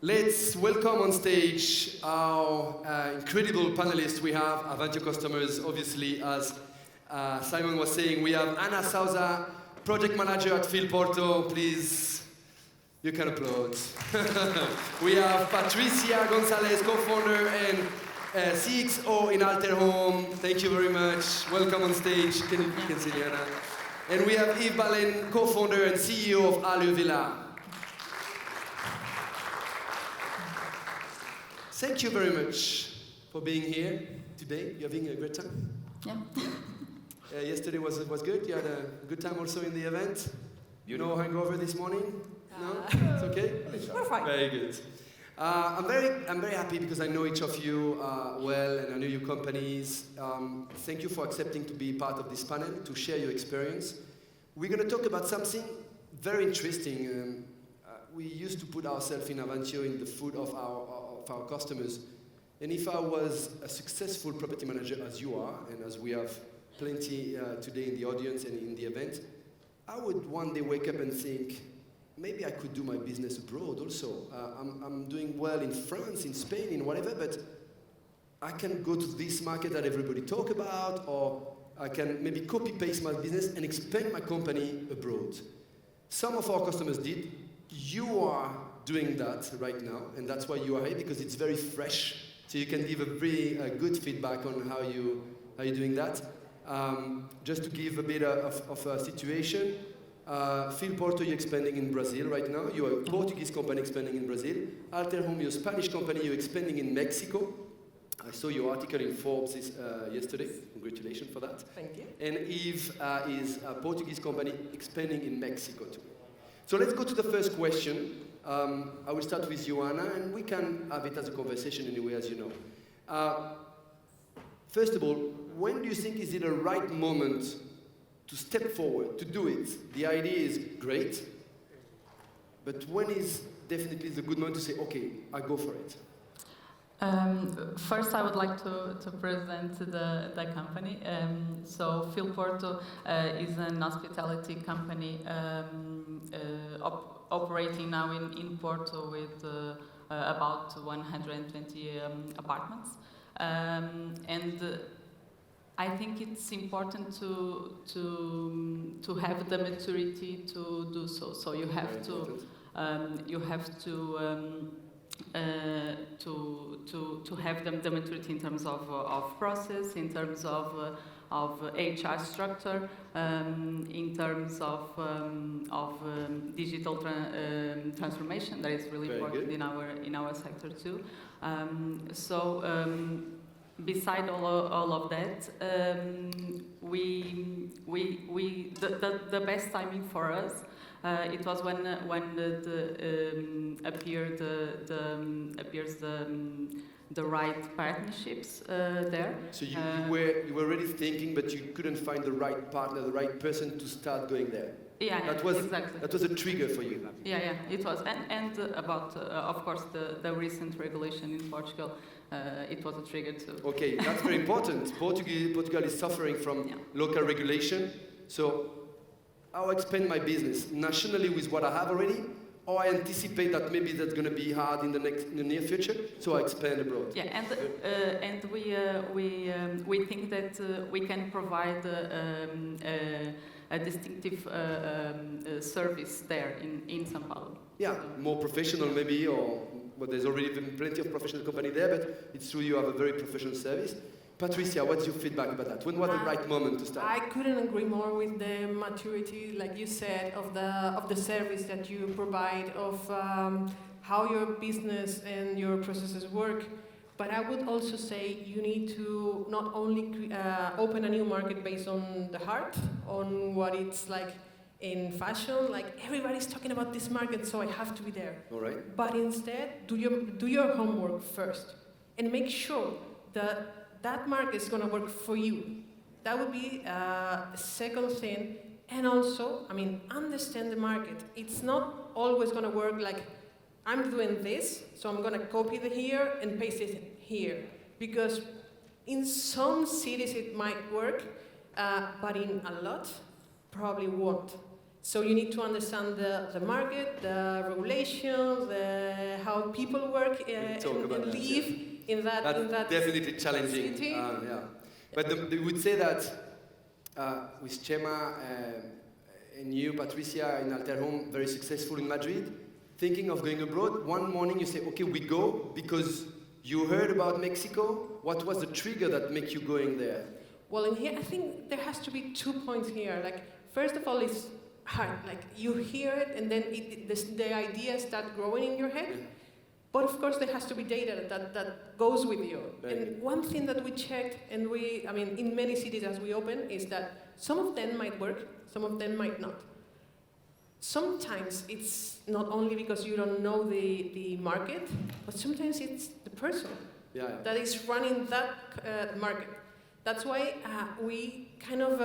Let's welcome on stage our incredible panelists. We have Avantio customers, obviously, as Simon was saying. We have Anna Sousa, project manager at Porto. Please, you can applaud. We have Patricia Gonzalez, co-founder and CXO in Alterhome. Thank you very much. Welcome on stage. You can see Anna. And we have Yves, Balaine, co-founder and CEO of Allure. Thank you very much for being here today. You're having a great time? Yeah. Yesterday was good. You had a good time also in the event. You know hangover this morning? No? It's okay? We're fine. Very good. I'm very happy because I know each of you well and I know your companies. Thank you for accepting to be part of this panel, to share your experience. We're going to talk about something very interesting. We used to put ourselves in Avantio in the foot of our customers. And if I was a successful property manager as you are, and as we have plenty today in the audience and in the event, I would one day wake up and think, maybe I could do my business abroad also. I'm doing well in France, in Spain, in whatever, but I can go to this market that everybody talk about, or I can maybe copy-paste my business and expand my company abroad. Some of our customers did. You are doing that right now, and that's why you are here, because it's very fresh. So you can give a very good feedback on how you're doing that. Just to give a bit of a situation, Porto, you're expanding in Brazil right now. You're a Portuguese company expanding in Brazil. Alterhome, you're a Spanish company, you're expanding in Mexico. I saw your article in Forbes yesterday. Congratulations for that. Thank you. And Yves is a Portuguese company expanding in Mexico too. So let's go to the first question. I will start with you, Anna, and we can have it as a conversation anyway, as you know. First of all, when do you think is it a right moment to step forward, to do it? The idea is great, but when is definitely the good moment to say, okay, I go for it? First, I would like to present the company. So Porto is an hospitality company operating now in Porto with about 120 apartments. And I think it's important to have the maturity to do so. So you have to have the maturity in terms of process, in terms of HR structure, in terms of digital transformation. That is really Very important good. in our sector too. Beside all of that, the best timing for us. It was when appears the right partnerships there. So you were already thinking, but you couldn't find the right partner, the right person to start going there. Yeah, exactly. That was a trigger for you. Yeah, it was, and about of course the recent regulation in Portugal. It was a trigger too. Okay, that's very important. Portugal is suffering from local regulation. So I'll expand my business nationally with what I have already, or I anticipate that maybe that's going to be hard in the near future, so I expand abroad. Yeah, and we think that we can provide a distinctive service there in São Paulo. Yeah, more professional maybe, but there's already been plenty of professional company there, but it's true you have a very professional service. Patricia, what's your feedback about that? When was the right moment to start? I couldn't agree more with the maturity, like you said, of the service that you provide, of how your business and your processes work. But I would also say you need to not only open a new market based on the heart, on what it's like in fashion, like everybody's talking about this market, so I have to be there. All right. But instead, do your homework first and make sure that market is going to work for you. That would be the second thing. And also, understand the market. It's not always going to work like, I'm doing this, so I'm going to copy it here and paste it here. Because in some cities it might work, but in a lot, probably won't. So you need to understand the market, the regulations, how people work and live in that definitely challenging. city. Yeah. But they would say that with Chema and you, Patricia, in Alterhome, very successful in Madrid, thinking of going abroad, one morning you say, okay, we go because you heard about Mexico. What was the trigger that made you going there? Well, in here, I think there has to be 2 points here. Like, first of all, it's hard. Like, you hear it, and then the ideas start growing in your head. Yeah. But of course, there has to be data that goes with you. Right. And one thing that we checked, and in many cities as we open, is that some of them might work, some of them might not. Sometimes it's not only because you don't know the market, but sometimes it's the person that is running that market. That's why we kind of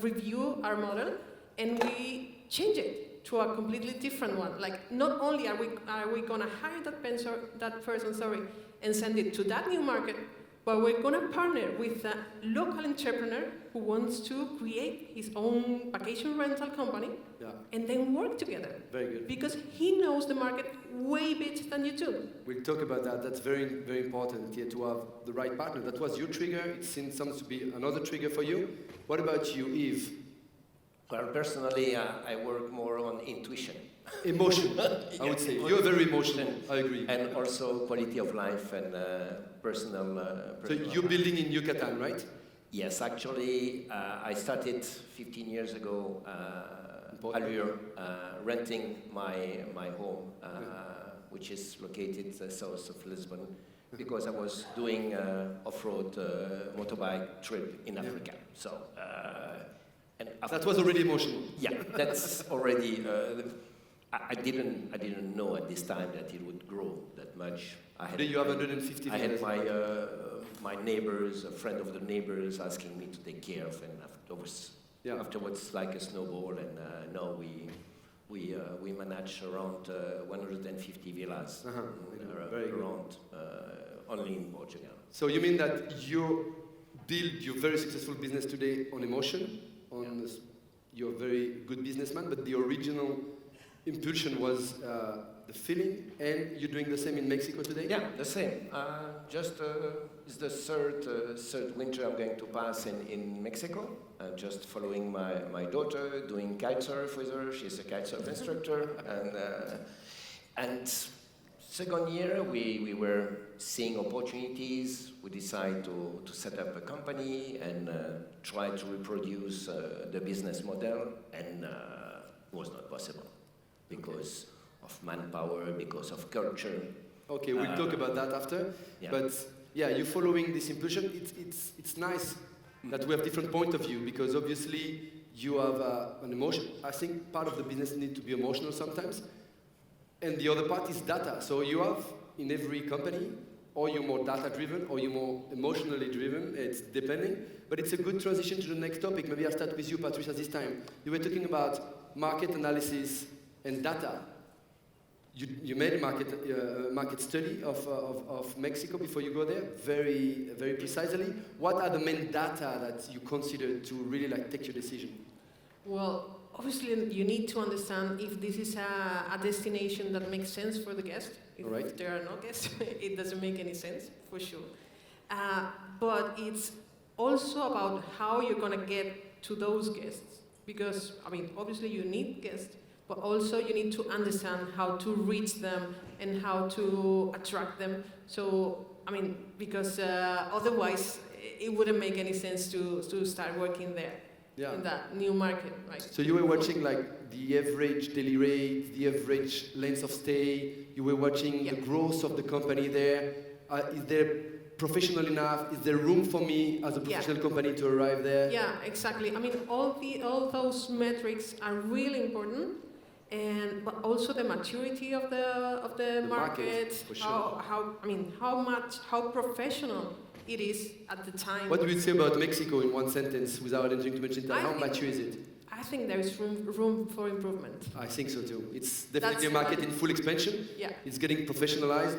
review our model and we change it to a completely different one. Like, not only are we gonna hire that person, and send it to that new market, but we're gonna partner with a local entrepreneur who wants to create his own vacation rental company, and then work together. Very good. Because he knows the market way better than you do. We'll talk about that. That's very, very important here to have the right partner. That was your trigger. It seems to be another trigger for you. What about you, Yves? Well, personally, I work more on intuition. Emotion, I would say. You're very emotional. I agree. And also quality of life and personal. So you're building in Yucatan, right? Yes, actually, I started 15 years ago. Allure, renting my home, which is located south of Lisbon, because I was doing off-road motorbike trip in Africa. So, and that was already emotional. Yeah, that's already. I didn't know at this time that it would grow that much. Today you have 150. I had my neighbors, a friend of the neighbors, asking me to take care of, and afterwards, like a snowball, and now we manage around 150 villas around only in Portugal. So you mean that you build your very successful business today on emotion, you're a very good businessman, but the original impulsion was the feeling, and you're doing the same in Mexico today? Yeah, the same. It's the third winter I'm going to pass in Mexico. Just following my daughter, doing kitesurf with her. She's a kitesurf instructor. And second year, we were seeing opportunities. We decided to set up a company and try to reproduce the business model, and it was not possible because of manpower, because of culture. Okay, we'll talk about that after. Yeah. But yeah, you're following this impulsion. It's nice that we have different point of view, because obviously you have an emotion. I think part of the business needs to be emotional sometimes, and the other part is data. So you have in every company, or you're more data driven, or you're more emotionally driven. It's depending, but it's a good transition to the next topic. Maybe I'll start with you, Patricia, this time. You were talking about market analysis and data. You made a market study of Mexico before you go there, very, very precisely. What are the main data that you consider to really take your decision? Well, obviously you need to understand if this is a destination that makes sense for the guest. If there are no guests, it doesn't make any sense, for sure. But it's also about how you're going to get to those guests. Because, obviously you need guests, but also you need to understand how to reach them and how to attract them. So, because otherwise it wouldn't make any sense to start working there, in that new market, right? So you were watching the average daily rate, the average length of stay, you were watching the growth of the company there. Is there professional enough? Is there room for me as a professional company to arrive there? Yeah, exactly. All those metrics are really important. But also the maturity of the market, for sure. how professional it is at the time. What do you say about Mexico in one sentence, without entering too much into how mature is it? I think there is room for improvement. I think so too. It's definitely a market in full expansion. Yeah. It's getting professionalized.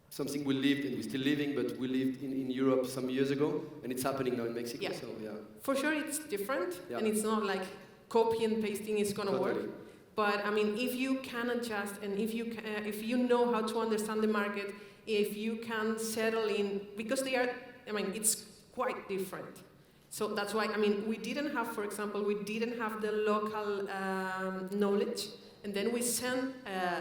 Something we lived, and we're still living, but we lived in Europe some years ago, and it's happening now in Mexico. Yeah. So, for sure it's different, and it's not like copy and pasting is going to Totally. work. But I mean, if you can adjust and if you know how to understand the market, if you can settle in, because it's quite different. So that's why, I mean, we didn't have the local knowledge. And then we sent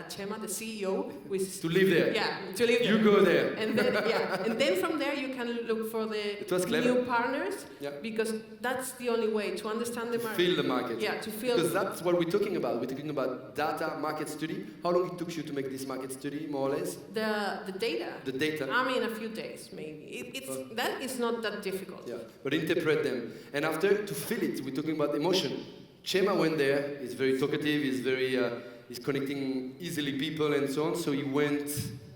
Chema, the CEO, To live there. Yeah, to live there. You go there. And then from there you can look for the new partners, because that's the only way to understand the market. Feel the market. Yeah, to feel. Because that's what we're talking about. We're talking about data, market study. How long it took you to make this market study, more or less? The data. The data. I mean, a few days maybe. That is not that difficult. Yeah, but interpret them. And after, to feel it, we're talking about emotion. Chema went there, he's very talkative, he's connecting easily people and so on, so he went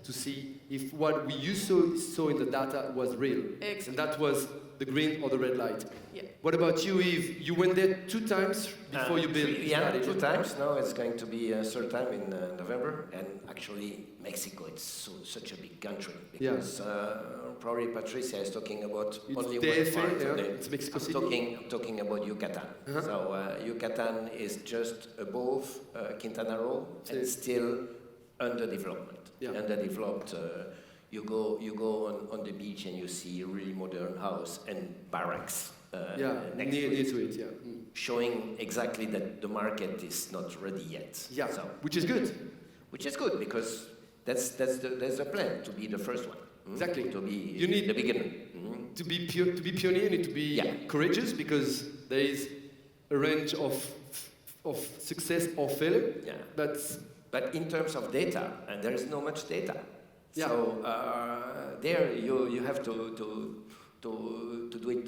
to see if what we saw in the data was real. Exactly. And that was the green or the red light. Yeah. What about you, Yves? You went there 2 times before you built this strategy. 2 times. Now it's going to be a third time in November. And actually, Mexico, it's such a big country. Because probably Patricia is talking about it's only DFA, one part. It's Mexico City. I'm talking about Yucatan. So Yucatan is just above Quintana Roo and still under development. Underdeveloped. You go on the beach and you see a really modern house and barracks next near to it, showing exactly that the market is not ready yet. Yeah, so, which is good. Which is good, because that's the plan, to be the first one. Exactly. To be you need the beginner. To be pioneer, you need to be courageous, because there is a range of success or failure. Yeah. But in terms of data, and there is not much data. Yeah. So there you have to do it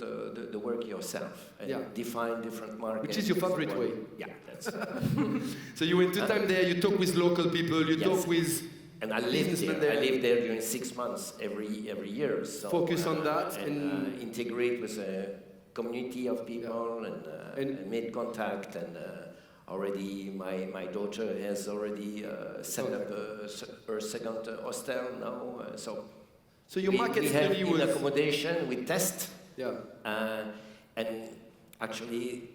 the work yourself and define different markets. Which is your favorite way? Yeah, that's. So you went 2 times there. You talk with local people. You talk with. And I lived there. I lived there during 6 months every year. So focus on that and integrate with a community of people and made contact and. Already, my daughter has already set up her second hostel now. So your market study was accommodation. We test. Yeah. And actually,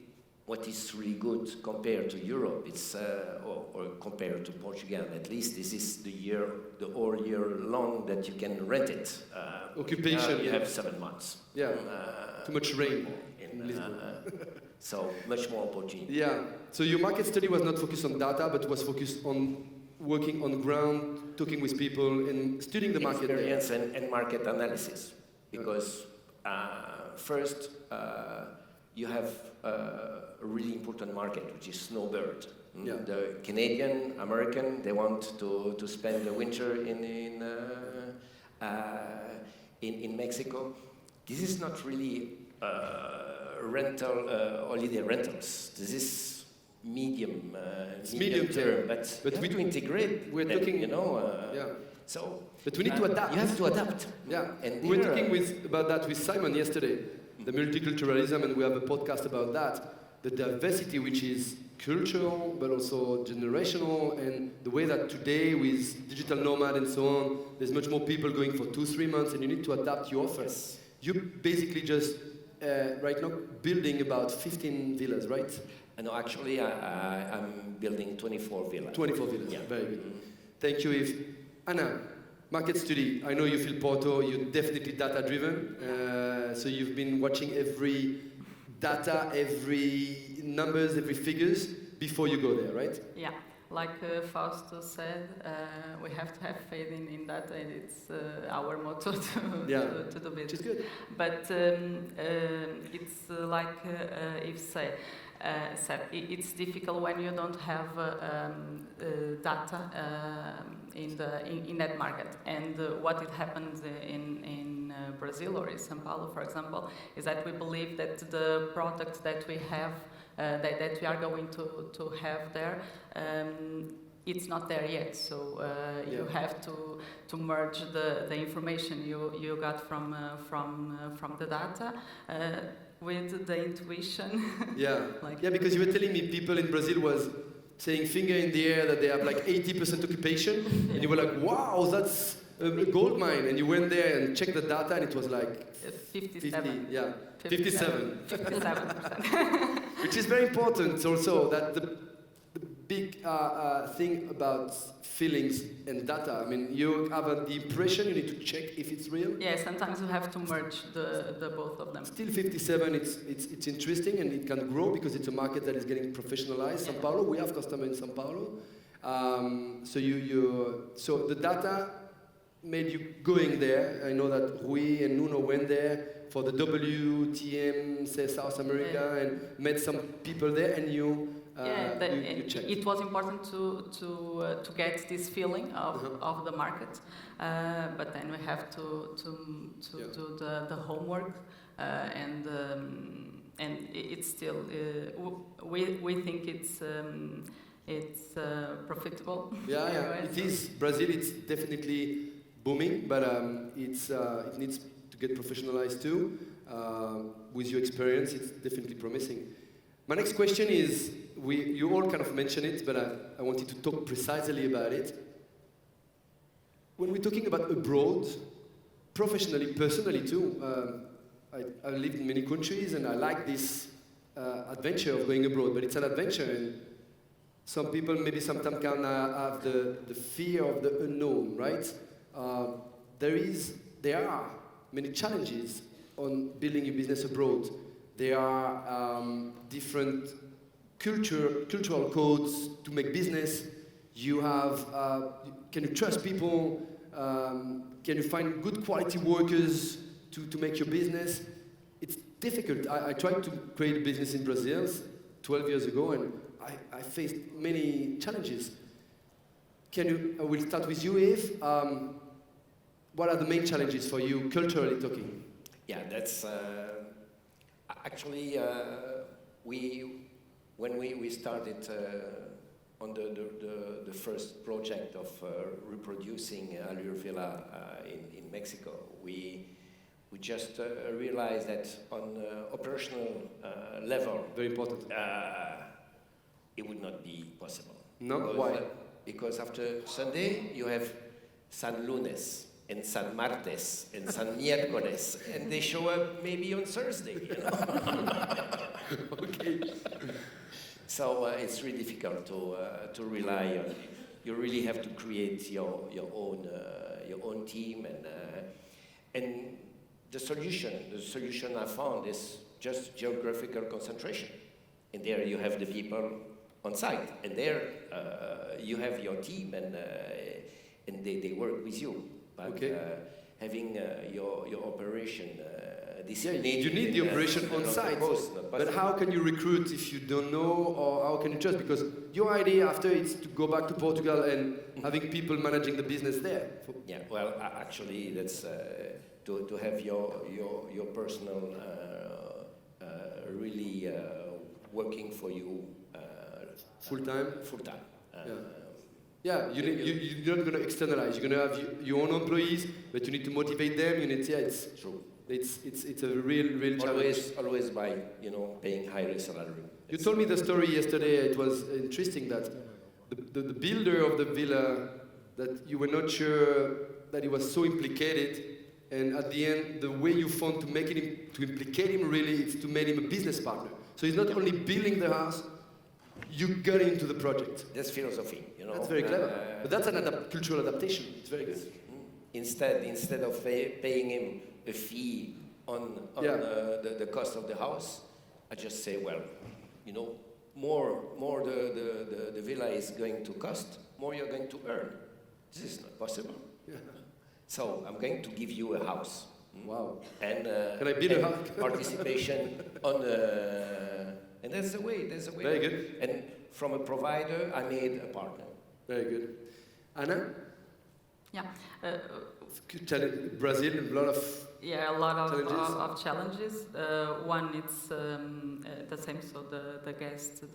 what is really good compared to Europe, it's or compared to Portugal, at least this is the whole year long that you can rent it. Occupation. You have 7 months. Yeah. Too much rain in Lisbon. So much more opportunity. Yeah. So your market study was not focused on data, but was focused on working on the ground, talking with people, and studying the market. Experience and market analysis. Because first, you have a really important market, which is snowbird. Yeah. The Canadian, American, they want to spend the winter in Mexico. This is not really holiday rentals. This is medium term, but we have to integrate. We're talking, So, but we need to adapt. You have to adapt. Yeah, and we were talking about that with Simon yesterday. The multiculturalism, and we have a podcast about that. The diversity, which is cultural, but also generational, and the way that today with digital nomad and so on, there's much more people going for 2-3 months, and you need to adapt your offer. Yes. You basically just right now building about 15 villas, right? No, actually, I'm building 24 villas. 24 villas, yeah. Very good. Thank you, Yves. Anna, market study. I know you feel Porto, you're definitely data-driven. So you've been watching every data, every numbers, every figures before you go there, right? Yeah. Like Fausto said, we have to have faith in data, and it's our motto to do business. Which is good. But it's like Yves said, it's difficult when you don't have data in that market. And what it happens in Brazil or in São Paulo, for example, is that we believe that the product that we have, that we are going to have there, it's not there yet. So you have to merge the information you got from the data with the intuition. Yeah, because you were telling me people in Brazil was saying finger in the air that they have like 80% occupation, and you were like, wow, that's a gold mine, and you went there and checked the data, and it was like 57. Yeah. 57. 57%. Which is very important also, that the big thing about feelings and data. I mean, you have the impression, you need to check if it's real. Yeah, sometimes you have to merge the both of them. Still 57, it's interesting and it can grow because it's a market that is getting professionalized. Yeah. São Paulo, we have customers in São Paulo. So the data made you going there. I know that Rui and Nuno went there for the WTM, say South America, and met some people there, and you checked. It was important to get this feeling of the market, but then we have to do the homework, and it's still we think it's profitable. Yeah, Anyway, it is. Brazil, it's definitely booming, but it needs to get professionalized too. With your experience, it's definitely promising. My next question is, you all kind of mentioned it, but I wanted to talk precisely about it. When we're talking about abroad, professionally, personally too, I lived in many countries and I like this adventure of going abroad, but it's an adventure, and some people maybe sometimes can have the fear of the unknown, right? There are many challenges on building a business abroad. There are different cultural codes to make business. You have, can you trust people? Can you find good quality workers to make your business? It's difficult. I tried to create a business in Brazil 12 years ago, and I faced many challenges. I will start with you, Yves. What are the main challenges for you, culturally talking? Yeah, that's actually when we started on the first project of reproducing Allure Villa in Mexico, we just realized that on operational level, Very important. it would not be possible. No, because, why? Because after Sunday you have San Lunes and San Martes and San Miércoles, and they show up maybe on Thursday. You know? Okay. So it's really difficult to rely on. You really have to create your own team, and the solution I found is just geographical concentration. And there you have the people on site, and there you have your team, and they work with you. But having your operation disseminated, you need the operation on site. But how can you recruit if you don't know, or how can you trust? Because your idea after is to go back to Portugal and having people managing the business there. Yeah, well, actually, that's to have your personal really working for you Full time. Full time. Yeah, you're not going to externalize. You're going to have your own employees, but you need to motivate them. You need, it's true. It's a real challenge. Always by paying higher salary. You told me the story yesterday. It was interesting that the builder of the villa, that you were not sure that he was so implicated, and at the end, the way you found to implicate him really is to make him a business partner. So he's not only building the house, you got into the project. That's philosophy, That's very clever. But that's an cultural adaptation. It's very good. Instead of paying him a fee on the cost of the house, I just say, well, more the villa is going to cost, more you're going to earn. This is not possible. Yeah. So I'm going to give you a house. Wow. And can I build a house? participation on and that's the way. Very good. And from a provider, I made a partner. Very good. Anna? Yeah. Brazil, a lot of challenges. One, it's the same. So the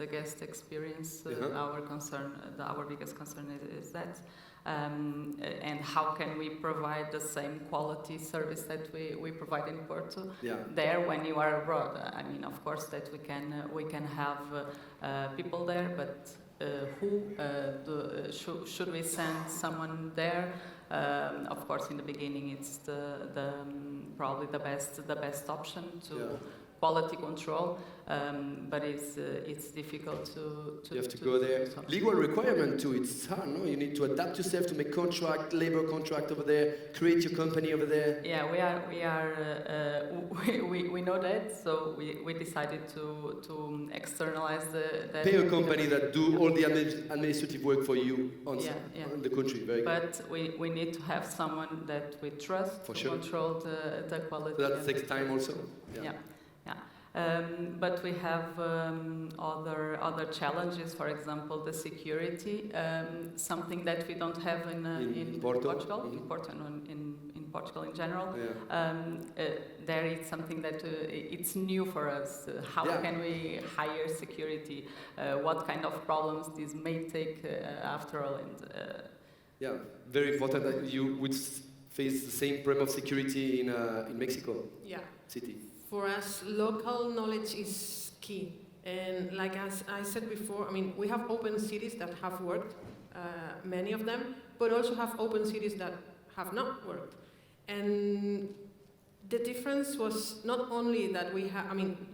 guest experience. Our concern, our biggest concern is that. And how can we provide the same quality service that we provide in Porto there when you are abroad? I mean, of course, that we can have people there, but should we send someone there? Of course, in the beginning, it's probably the best option to quality control, but it's difficult to you have to go there. Legal requirement too. It's hard, no? You need to adapt yourself to make labor contract over there, create your company over there. Yeah, we know that, so we decided to externalize the pay a company that do all the administrative work for you on the country. Very good. But we need to have someone that we trust to control the quality. So that takes time also. Yeah. But we have other challenges. For example, the security, something that we don't have in Porto. Portugal, Mm-hmm. in Porto and in Portugal in general. Yeah. There is something that it's new for us. How can we hire security? What kind of problems this may take after all? And very important that you would face the same problem of security in Mexico City. For us, local knowledge is key. And like as I said before, I mean, we have open cities that have worked, many of them, but also have open cities that have not worked. And the difference was not only that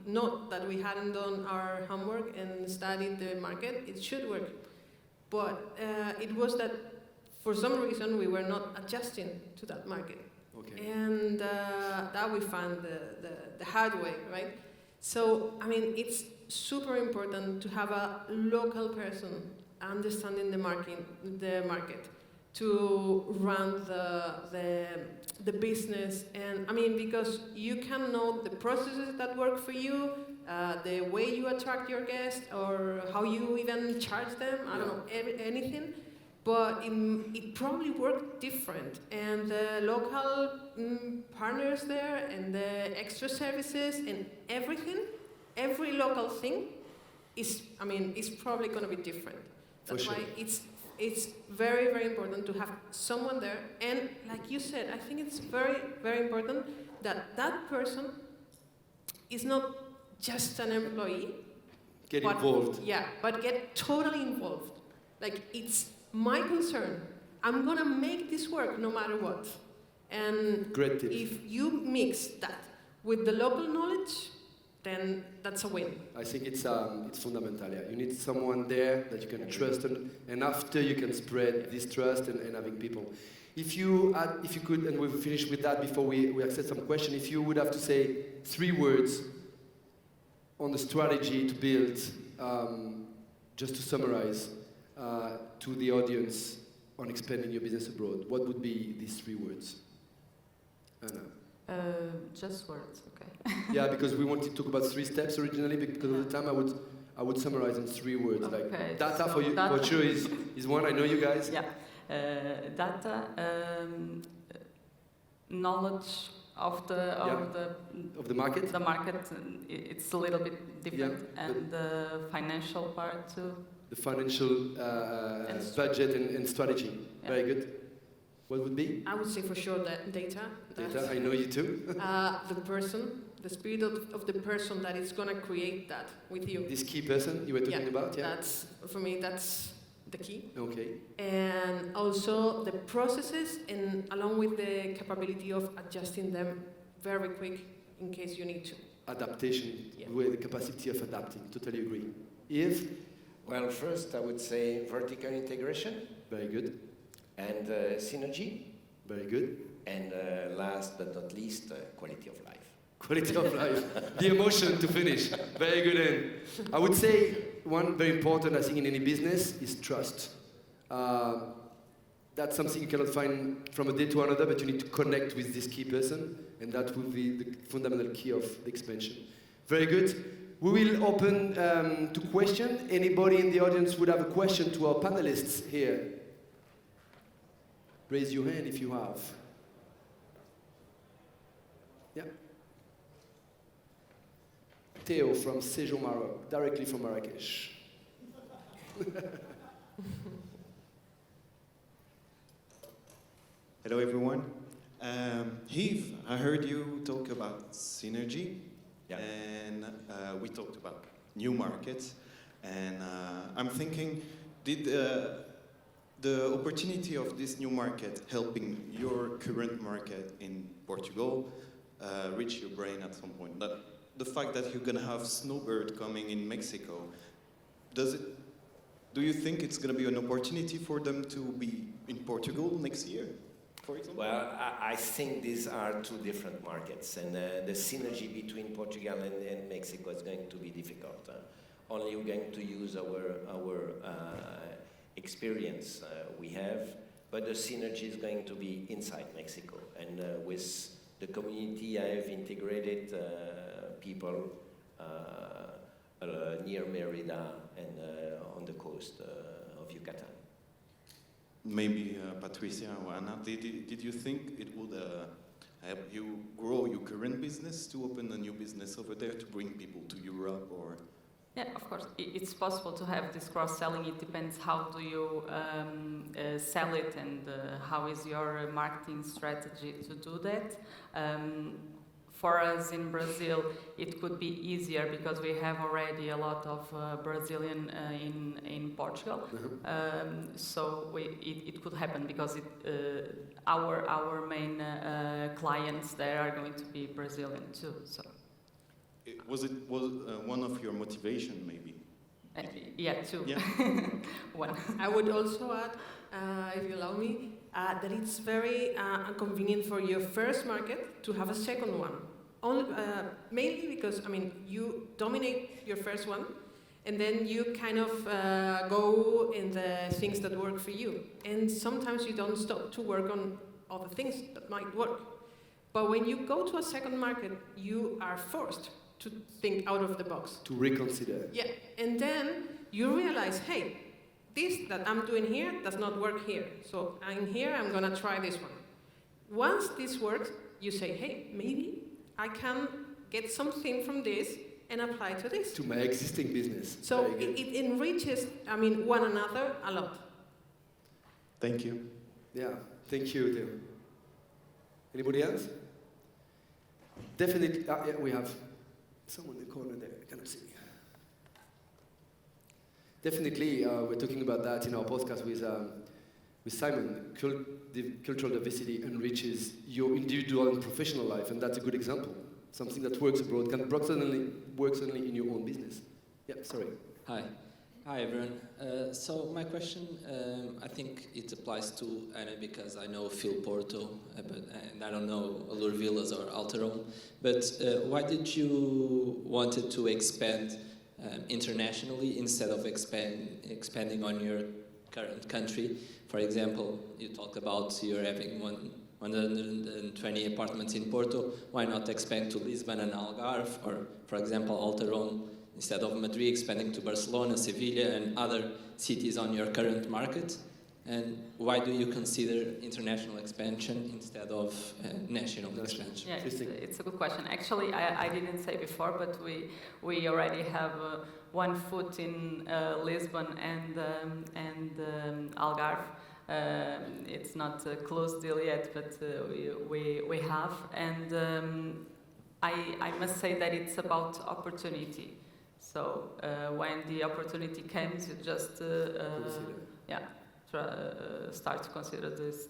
not that we hadn't done our homework and studied the market, it should work, but it was that for some reason we were not adjusting to that market. Okay. And that we found the hard way, right? So, I mean, it's super important to have a local person understanding the market to run the business. And I mean, because you can know the processes that work for you, the way you attract your guests, or how you even charge them, I don't know, anything. But it probably worked different, and the local partners there, and the extra services, and everything, every local thing is probably going to be different. That's why it's very, very important to have someone there. And like you said, I think it's very, very important that that person is not just an employee. Get involved. Yeah, but get totally involved. Like, it's my concern. I'm gonna make this work no matter what. And great tips. If you mix that with the local knowledge, then that's a win. I think it's fundamental. Yeah, you need someone there that you can trust, and after you can spread this trust and having people. If you could, and we'll finish with that before we accept some question. If you would have to say 3 words on the strategy to build, just to summarize. To the audience on expanding your business abroad, what would be these 3 words? Anna? Just words, okay. Yeah, because we wanted to talk about 3 steps originally, because of the time I would summarize in 3 words. Okay, like data so for you, for sure is one. I know you guys. Yeah, data, knowledge of the market. The market, it's a little bit different, and the financial part too. The financial budget and strategy. Yeah. Very good. What would be? I would say for sure that data. Data, I know you too. The person, the spirit of the person that is going to create that with you. This key person you were talking about? Yeah. That's, for me, that's the key. Okay. And also the processes, and along with the capability of adjusting them very quick in case you need to. Adaptation, with the capacity of adapting. Totally agree. Yves? Well, first I would say vertical integration. Very good. And synergy. Very good. And last but not least, quality of life. Quality of life. The emotion to finish. Very good. And I would say one very important, I think, in any business is trust. That's something you cannot find from a day to another, but you need to connect with this key person, and that will be the fundamental key of the expansion. Very good. We will open to question. Anybody in the audience would have a question to our panelists here? Raise your hand if you have. Yeah. Theo from Sejo, Maroc, directly from Marrakesh. Hello, everyone. Yves, I heard you talk about synergy. Yeah. And we talked about new markets. And I'm thinking, did the opportunity of this new market helping your current market in Portugal reach your brain at some point? That the fact that you're gonna have snowbird coming in Mexico, do you think it's gonna be an opportunity for them to be in Portugal next year, for example? Well, I think these are two different markets, and the synergy between Portugal and Mexico is going to be difficult. Only we're going to use our experience we have, but the synergy is going to be inside Mexico. And with the community, I have integrated people near Merida and on the coast of Yucatan. Maybe Patricia or Anna, did you think it would help you grow your current business to open a new business over there to bring people to Europe or? Yeah, of course, it's possible to have this cross-selling. It depends how do you sell it and how is your marketing strategy to do that. For us in Brazil, it could be easier because we have already a lot of Brazilian in Portugal. So it could happen because our main clients there are going to be Brazilian too. So. Was one of your motivation maybe? Yeah, two. Yeah. One. I would also add, if you allow me, that it's very inconvenient for your first market to have a second one. Mainly because, I mean, you dominate your first one, and then you kind of go in the things that work for you. And sometimes you don't stop to work on other things that might work. But when you go to a second market, you are forced to think out of the box. To reconsider. Yeah, and then you realize, hey, this that I'm doing here does not work here. So I'm here, I'm gonna try this one. Once this works, you say, hey, maybe I can get something from this and apply to this. To my existing business. So it enriches, I mean, one another a lot. Thank you. Yeah, thank you, Theo. Anybody else? Definitely, yeah, we have someone in the corner there, I cannot see. Definitely, we're talking about that in our podcast with Simon. Cultural diversity enriches your individual and professional life, and that's a good example. Something that works abroad can work suddenly in your own business. Yeah, sorry. Hi. Hi, everyone. So my question, I think it applies to Anna because I know Phil Porto, and I don't know Allure Villas or Alterhome. But why did you wanted to expand internationally instead of expanding on your current country? For example, you talk about you're having 120 apartments in Porto. Why not expand to Lisbon and Algarve, or for example, Alterhome? Instead of Madrid, expanding to Barcelona, Sevilla, and other cities on your current market? And why do you consider international expansion instead of national expansion? Yeah, it's a good question. Actually, I didn't say before, but we already have one foot in Lisbon and Algarve. It's not a closed deal yet, but we have. And I must say that it's about opportunity. So when the opportunity comes, you just start to consider this.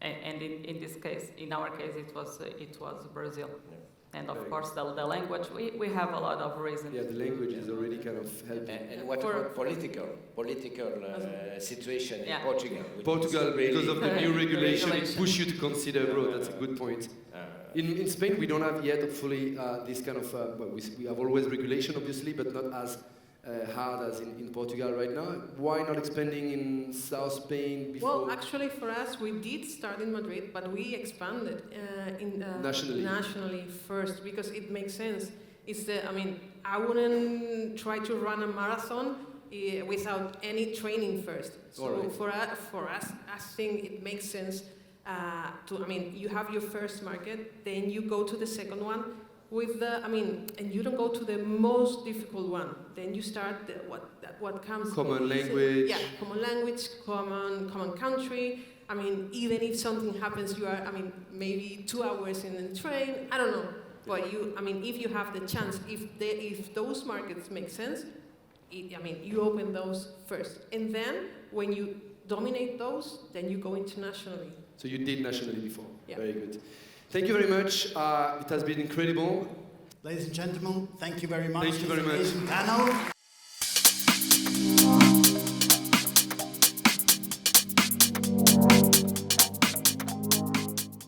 And in this case, in our case, it was Brazil. Yeah. And of course, the language, we have a lot of reasons. Yeah, the language is already kind of helping. And what about political situation in Portugal? Portugal, because of the new regulation, it pushes you to consider abroad. That's a good point. In Spain, we don't have yet fully this kind of, we have always regulation, obviously, but not as hard as in Portugal right now. Why not expanding in South Spain before? Well, actually, for us, we did start in Madrid, but we expanded nationally first because it makes sense. I wouldn't try to run a marathon without any training first. So right. for us, I think it makes sense. You have your first market, then you go to the second one and you don't go to the most difficult one. Then you start what comes. Common language. Yeah, common language, common country. Even if something happens, you are, maybe 2 hours in the train. I don't know. But if you have the chance, if those markets make sense, you open those first. And then when you dominate those, then you go internationally. So you did nationally before. Yeah. Very good. Thank you very much. It has been incredible. Ladies and gentlemen, thank you very much. Thank you very much. Panel.